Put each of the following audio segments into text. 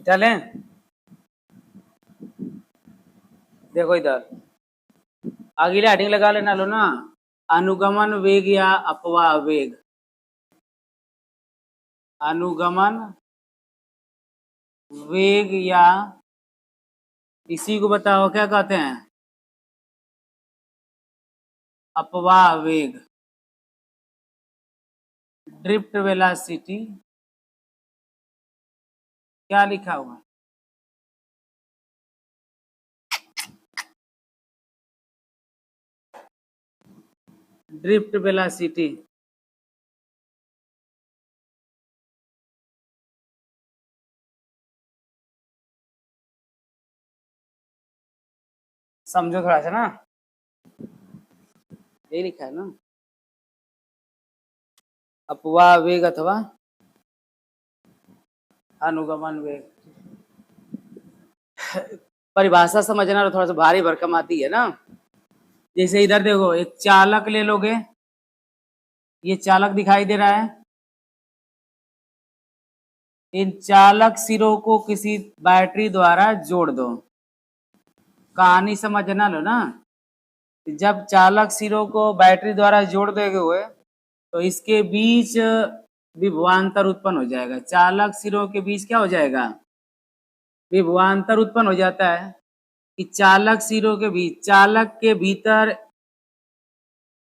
चलें, देखो इधर अगली हेडिंग लगा लेना लो ना, अनुगमन वेग या अपवाह वेग। अनुगमन वेग या इसी को बताओ क्या कहते हैं, अपवाह वेग। ड्रिफ्ट वेलोसिटी क्या लिखा हुआ, ड्रिफ्ट वेलोसिटी। समझो थोड़ा सा ना, यही लिखा है ना, अपवाह वेग अथवा अनुगमन वेग। परिभाषा समझना तो थोड़ा सा भारी भरकम आती है ना। जैसे इधर देखो, एक चालक ले लोगे, ये चालक दिखाई दे रहा है, इन चालक सिरों को किसी बैटरी द्वारा जोड़ दो। कहानी समझना लो ना, जब चालक सिरों को बैटरी द्वारा जोड़ देगे हुए तो इसके बीच विभवांतर उत्पन्न हो जाएगा। चालक सिरों के बीच क्या हो जाएगा, विभवांतर उत्पन्न हो जाता है कि चालक सिरों के बीच, चालक के भीतर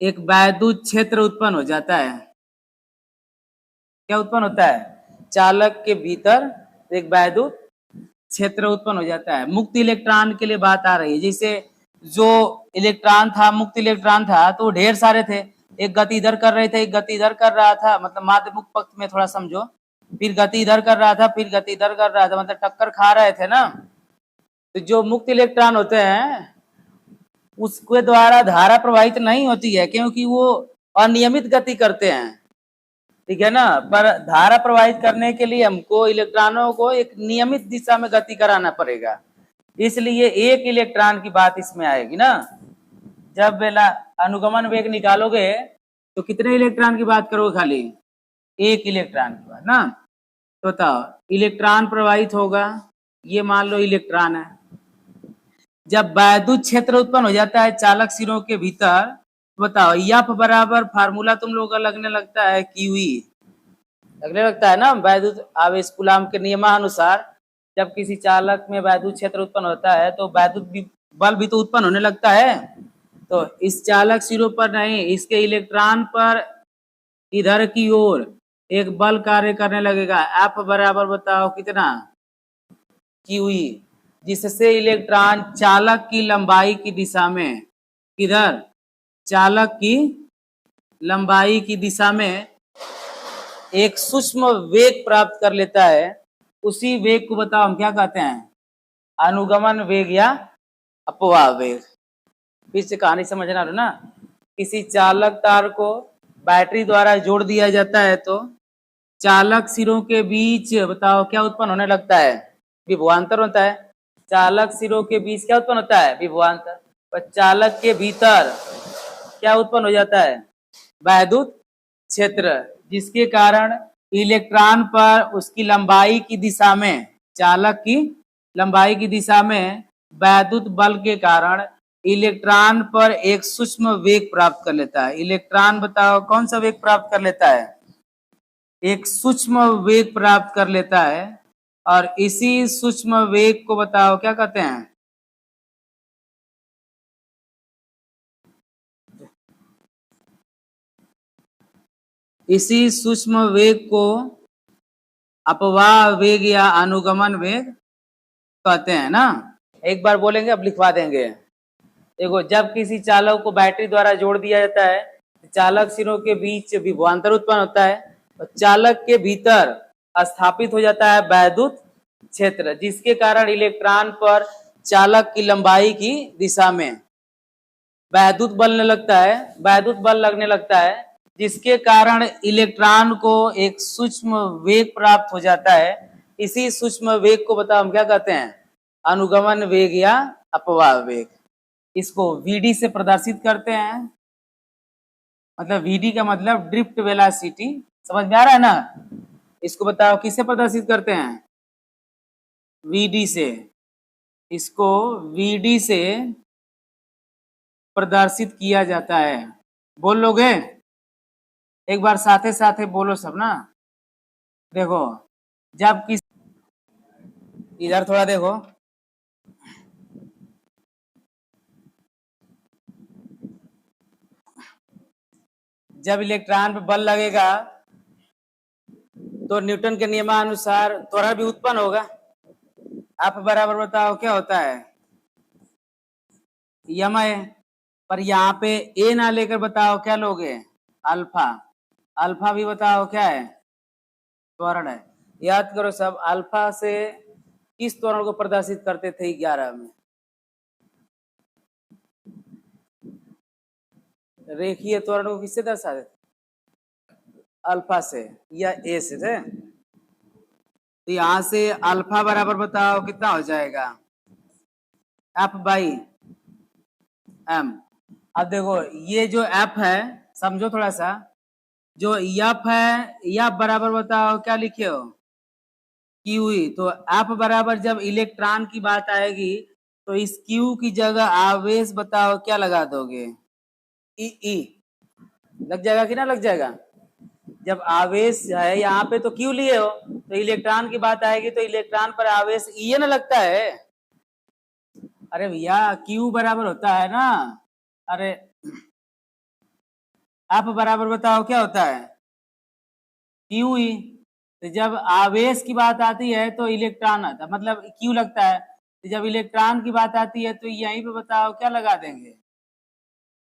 एक वैद्युत क्षेत्र उत्पन्न हो जाता है। क्या उत्पन्न होता है, चालक के भीतर एक वैद्युत क्षेत्र उत्पन्न हो जाता है। मुक्त इलेक्ट्रॉन के लिए बात आ रही है, जैसे जो इलेक्ट्रॉन था, मुक्त इलेक्ट्रॉन था तो ढेर सारे थे, एक गति इधर कर रहे थे, एक गति इधर कर रहा था, मतलब माध्य मुक्त पक्ष में थोड़ा समझो, फिर गति इधर कर रहा था, फिर गति इधर कर रहा था, मतलब टक्कर खा रहे थे ना। तो जो मुक्त इलेक्ट्रॉन होते हैं उसके द्वारा धारा प्रवाहित नहीं होती है, क्योंकि वो अनियमित गति करते हैं, ठीक है ना। पर धारा प्रवाहित करने के लिए हमको इलेक्ट्रॉनों को एक नियमित दिशा में गति कराना पड़ेगा, इसलिए एक इलेक्ट्रॉन की बात इसमें आएगी ना। जब अनुगमन वेग निकालोगे तो कितने इलेक्ट्रॉन की बात करोगे, खाली एक इलेक्ट्रॉन की बात ना। तो बताओ, इलेक्ट्रॉन प्रवाहित होगा, ये मान लो इलेक्ट्रॉन है। जब वैद्युत क्षेत्र उत्पन्न हो जाता है चालक सिरों के भीतर, बताओ एफ बराबर फार्मूला तुम लोगों का लगने लगता है क्यूई, लगने लगता है ना। वैद्युत आवेश कूलाम के नियमानुसार जब किसी चालक में वैद्युत क्षेत्र उत्पन्न होता है तो वैद्युत बल भी तो उत्पन्न होने लगता है। तो इस चालक सिरों पर नहीं, इसके इलेक्ट्रॉन पर इधर की ओर एक बल कार्य करने लगेगा। एफ बराबर बताओ कितना, क्यूई, जिससे इलेक्ट्रॉन चालक की लंबाई की दिशा में, किधर, चालक की लंबाई की दिशा में एक सूक्ष्म वेग प्राप्त कर लेता है। उसी वेग को बताओ हम क्या कहते हैं, अनुगमन वेग या अपवाह वेग। फिर से कहानी समझना लो ना, किसी चालक तार को बैटरी द्वारा जोड़ दिया जाता है तो चालक सिरों के बीच बताओ क्या उत्पन्न होने लगता है, विभवांतर होता है। चालक सिरों के बीच क्या उत्पन्न होता है, विभवांतर। पर चालक के भीतर क्या उत्पन्न हो जाता है, वैद्युत क्षेत्र, जिसके कारण इलेक्ट्रॉन पर उसकी लंबाई की दिशा में, चालक की लंबाई की दिशा में वैद्युत बल के कारण इलेक्ट्रॉन पर एक सूक्ष्म वेग प्राप्त कर लेता है। इलेक्ट्रॉन बताओ कौन सा वेग प्राप्त कर लेता है, एक सूक्ष्म वेग प्राप्त कर लेता है। और इसी सूक्ष्म वेग को बताओ क्या कहते हैं, इसी सूक्ष्म वेग को अपवाह वेग या अनुगमन वेग कहते हैं ना। एक बार बोलेंगे, अब लिखवा देंगे। देखो, जब किसी चालक को बैटरी द्वारा जोड़ दिया जाता है, चालक सिरों के बीच विभवांतर उत्पन्न होता है और चालक के भीतर स्थापित हो जाता है वैद्युत क्षेत्र, जिसके कारण इलेक्ट्रॉन पर चालक की लंबाई की दिशा में वैद्युत बल लगने लगता है, वैद्युत बल लगने लगता है, जिसके कारण इलेक्ट्रॉन को एक सूक्ष्म वेग प्राप्त हो जाता है। इसी सूक्ष्म वेग को बताओ हम क्या कहते हैं, अनुगमन वेग या अपवाह वेग। इसको वीडी से प्रदर्शित करते हैं, मतलब वीडी का मतलब ड्रिफ्ट वेलोसिटी, समझ में आ रहा है ना। इसको बताओ किससे प्रदर्शित करते हैं, वीडी से, इसको वीडी से प्रदर्शित किया जाता है। बोल लोगे? एक बार साथे साथे बोलो सब ना। देखो, जब किस, इधर थोड़ा देखो, जब इलेक्ट्रॉन पे बल लगेगा तो न्यूटन के नियमानुसार त्वरण भी उत्पन्न होगा। आप बराबर बताओ क्या होता है? यम है, पर यहाँ पे ए ना लेकर बताओ क्या लोगे? अल्फा। अल्फा भी बताओ क्या है? त्वरण है। याद करो सब, अल्फा से किस त्वरण को प्रदर्शित करते थे 11 में? रेखीय त्वरण को किससे दर्शाते थे? अल्फा से या ए से थे। तो यहां से अल्फा बराबर बताओ कितना हो जाएगा? F by M. अब देखो, ये जो एफ है, समझो थोड़ा सा, जो एफ है, एफ बराबर बताओ क्या लिखे हो? Q E. तो एफ बराबर जब इलेक्ट्रॉन की बात आएगी तो इस क्यू की जगह आवेश बताओ क्या लगा दोगे? ई। लग जाएगा कि ना लग जाएगा? जब आवेश है यहाँ पे तो क्यू लिए हो, तो इलेक्ट्रॉन की बात आएगी तो इलेक्ट्रॉन पर आवेश ई ना लगता है। अरे भैया, क्यू बराबर होता है ना, अरे एफ बराबर बताओ क्या होता है? Q E. तो जब आवेश की बात आती है तो इलेक्ट्रॉन आता, मतलब क्यू लगता है। तो जब इलेक्ट्रॉन की बात आती है तो यहीं पे बताओ क्या लगा देंगे?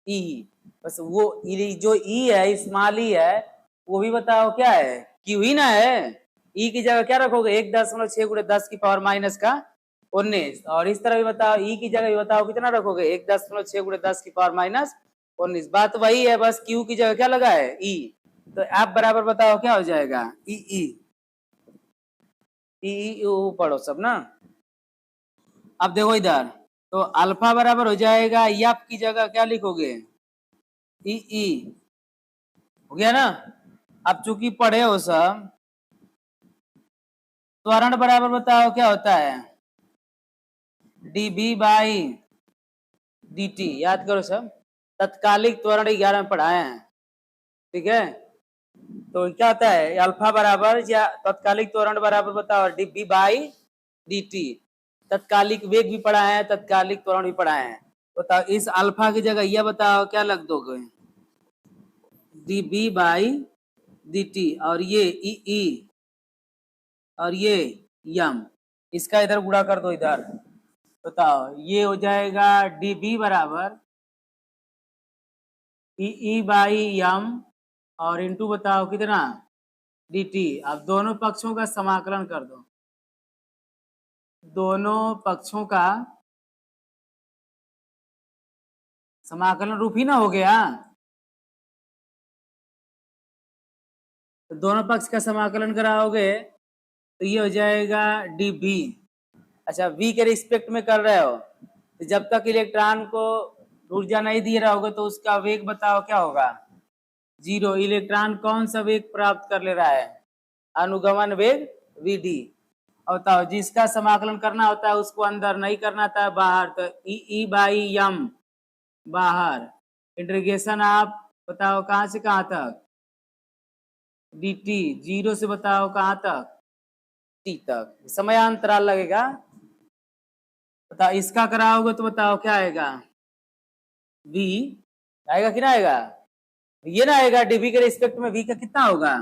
ई। बस वो जो ई है, स्मॉल ई है, वो भी बताओ क्या है? क्यू ही ना है। ई की जगह क्या रखोगे? 1.6 गुणे 10 की पावर माइनस का 19। और इस तरह भी बताओ, ई की जगह भी बताओ कितना रखोगे? 1.6 गुणे 10 की पावर माइनस 19। बात वही है, बस क्यू की जगह क्या लगा है? ई। तो एफ बराबर बताओ क्या हो जाएगा? ई ई ई पढ़ो सब ना। अब देखो इधर, तो अल्फा बराबर हो जाएगा, एफ की जगह क्या लिखोगे? ई ई। हो गया ना? अब चूंकि पढ़े हो सब, त्वरण बराबर बताओ क्या होता है? DB by dt। याद करो सब, तत्कालिक त्वरण 11 में पढ़ाए हैं, ठीक है? तो क्या होता है? अल्फा बराबर या तत्कालिक त्वरण बराबर बताओ डीबी बाई dt। तत्कालिक वेग भी पढ़ाए हैं, तत्कालिक त्वरण भी पढ़ाए हैं। बताओ इस अल्फा की जगह यह बताओ क्या लग दोगे? DB by dt। और ये ई और ये यम, इसका इधर गुणा कर दो इधर। बताओ ये हो जाएगा डीबी बराबर ई बाई यम, और इंटू बताओ कितना? dt। अब दोनों पक्षों का समाकलन कर दो। दोनों पक्षों का समाकलन रूप ही ना हो गया। तो दोनों पक्ष का समाकलन कराओगे तो ये हो जाएगा dv। अच्छा, v के रिस्पेक्ट में कर रहे हो, तो जब तक इलेक्ट्रॉन को ऊर्जा नहीं दिए रहा होगा तो उसका वेग बताओ क्या होगा? 0। इलेक्ट्रॉन कौन सा वेग प्राप्त कर ले रहा है? अनुगमन वेग vd। और बताओ जिसका समाकलन करना होता है उसको अंदर नहीं करना था, बाहर। तो ई बाई यम बाहर, इंटीग्रेशन आप बताओ कहां से कहां तक? dt। 0 से बताओ कहां तक? t तक। समयांतराल लगेगा। बताओ इसका कराओगे तो बताओ क्या आएगा? v आएगा कि ना आएगा? ये ना आएगा। डीबी के रिस्पेक्ट में v का कितना होगा?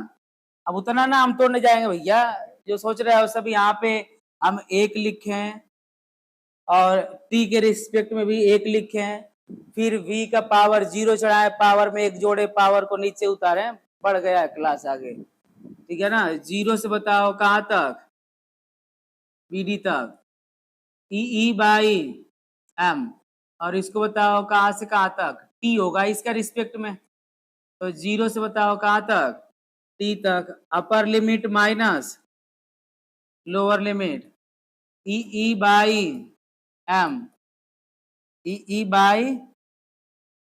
अब उतना ना हम तोड़ने जाएंगे भैया, जो सोच रहे हो सब यहाँ पे हम एक लिखें और t के रिस्पेक्ट में भी एक लिखें, फिर v का पावर 0 चढ़ाए, पावर में एक जोड़े, पावर को नीचे उतारे, बढ़ गया क्लास आगे, ठीक है ना? 0 से बताओ कहां तक? bd तक। ई बाई एम, और इसको बताओ कहां से कहां तक? t होगा इसका रिस्पेक्ट में। तो 0 से बताओ कहां तक? t तक। Upper limit minus lower limit E by M, E by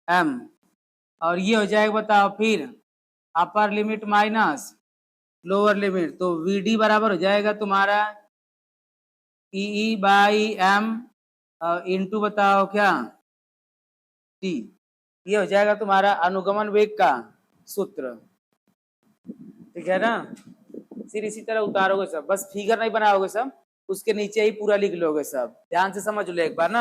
M. और ये हो जाएगा बताओ फिर upper limit minus lower limit. तो वी डी बराबर हो जाएगा तुम्हारा ई बाई एम इंटू बताओ क्या टी, ये हो जाएगा तुम्हारा अनुगमन वेग का सूत्र। ठीक है ना। फिर इसी तरह उतारोगे सब, बस फिगर नहीं बनाओगे सब, उसके नीचे ही पूरा लिख लोगे सब। ध्यान से समझ लो एक बार ना।